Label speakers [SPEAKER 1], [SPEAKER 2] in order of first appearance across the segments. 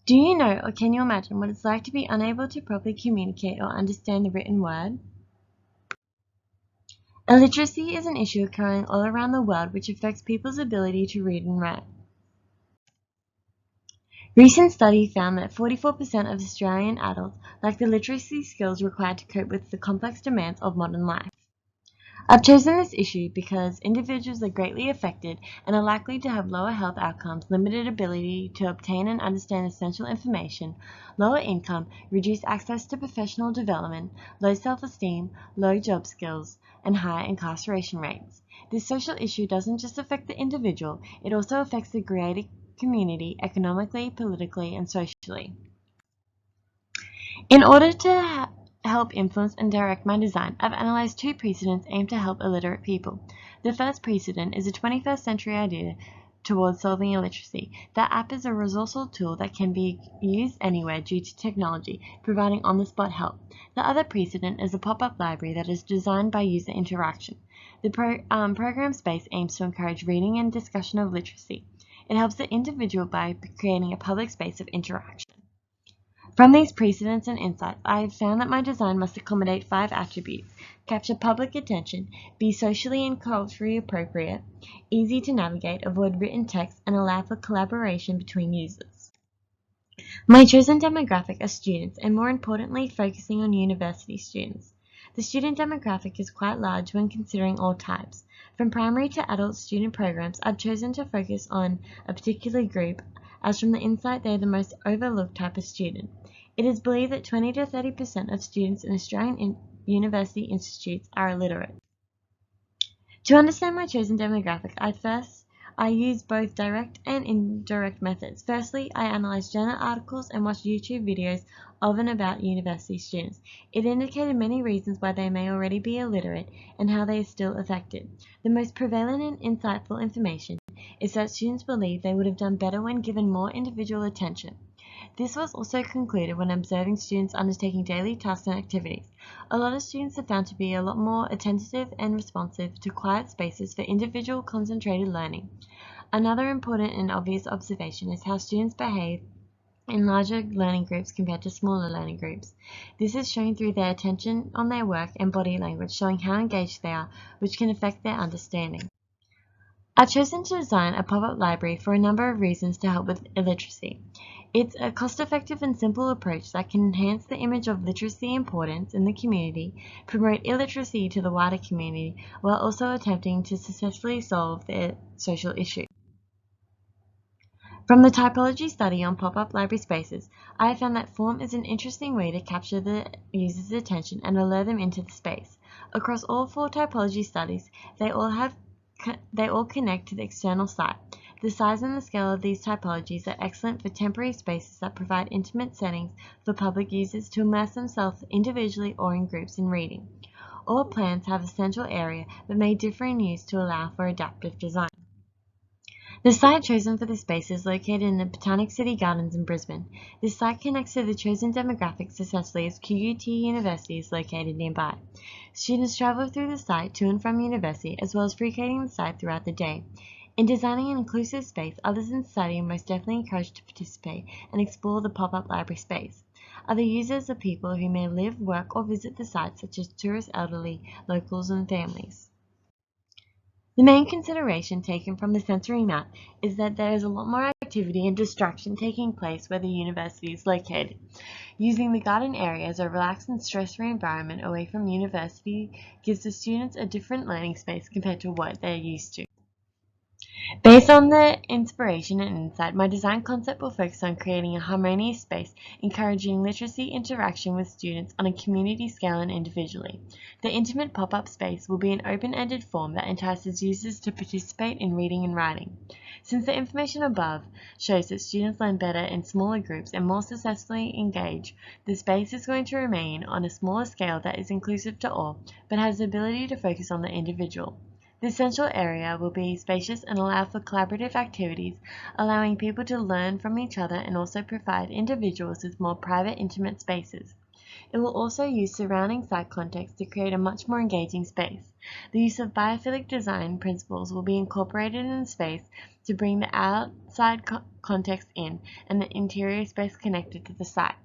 [SPEAKER 1] Do you know or can you imagine what it's like to be unable to properly communicate or understand the written word? Illiteracy is an issue occurring all around the world which affects people's ability to read and write. Recent study found that 44% of Australian adults lack the literacy skills required to cope with the complex demands of modern life. I've chosen this issue because individuals are greatly affected and are likely to have lower health outcomes, limited ability to obtain and understand essential information, lower income, reduced access to professional development, low self-esteem, low job skills, and high incarceration rates. This social issue doesn't just affect the individual, it also affects the greater community economically, politically, and socially. In order to help influence and direct my design, I've analyzed two precedents aimed to help illiterate people. The first precedent is a 21st century idea towards solving illiteracy. The app is a resourceful tool that can be used anywhere due to technology, providing on-the-spot help. The other precedent is a pop-up library that is designed by user interaction. The program space aims to encourage reading and discussion of literacy. It helps the individual by creating a public space of interaction. From these precedents and insights, I have found that my design must accommodate 5 attributes: capture public attention, be socially and culturally appropriate, easy to navigate, avoid written text, and allow for collaboration between users. My chosen demographic are students, and more importantly, focusing on university students. The student demographic is quite large when considering all types. From primary to adult student programs, I've chosen to focus on a particular group, as from the insight they are the most overlooked type of student. It is believed that 20 to 30% of students in Australian university institutes are illiterate. To understand my chosen demographic, I use both direct and indirect methods. Firstly, I analyzed journal articles and watched YouTube videos of and about university students. It indicated many reasons why they may already be illiterate and how they are still affected. The most prevalent and insightful information is that students believe they would have done better when given more individual attention. This was also concluded when observing students undertaking daily tasks and activities. A lot of students are found to be a lot more attentive and responsive to quiet spaces for individual concentrated learning. Another important and obvious observation is how students behave in larger learning groups compared to smaller learning groups. This is shown through their attention on their work and body language, showing how engaged they are, which can affect their understanding. I've chosen to design a pop-up library for a number of reasons to help with illiteracy. It's a cost-effective and simple approach that can enhance the image of literacy importance in the community, promote illiteracy to the wider community, while also attempting to successfully solve the social issue. From the typology study on pop-up library spaces, I have found that form is an interesting way to capture the user's attention and allure them into the space. Across all 4 typology studies, they all connect to the external site. The size and the scale of these typologies are excellent for temporary spaces that provide intimate settings for public users to immerse themselves individually or in groups in reading. All plans have a central area but may differ in use to allow for adaptive design. The site chosen for this space is located in the Botanic City Gardens in Brisbane. This site connects to the chosen demographic successfully as QUT University is located nearby. Students travel through the site to and from university as well as frequenting the site throughout the day. In designing an inclusive space, others in society are most definitely encouraged to participate and explore the pop-up library space. Other users are people who may live, work, or visit the site, such as tourists, elderly, locals, and families. The main consideration taken from the sensory map is that there is a lot more activity and distraction taking place where the university is located. Using the garden area as a relaxed and stress-free environment away from university gives the students a different learning space compared to what they are used to. Based on the inspiration and insight, my design concept will focus on creating a harmonious space, encouraging literacy interaction with students on a community scale and individually. The intimate pop-up space will be an open-ended form that entices users to participate in reading and writing. Since the information above shows that students learn better in smaller groups and more successfully engage, the space is going to remain on a smaller scale that is inclusive to all, but has the ability to focus on the individual. The central area will be spacious and allow for collaborative activities, allowing people to learn from each other and also provide individuals with more private, intimate spaces. It will also use surrounding site context to create a much more engaging space. The use of biophilic design principles will be incorporated in the space to bring the outside context in and the interior space connected to the site,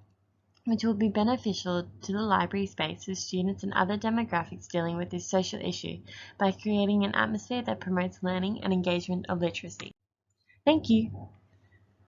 [SPEAKER 1] which will be beneficial to the library space for students and other demographics dealing with this social issue by creating an atmosphere that promotes learning and engagement of literacy. Thank you.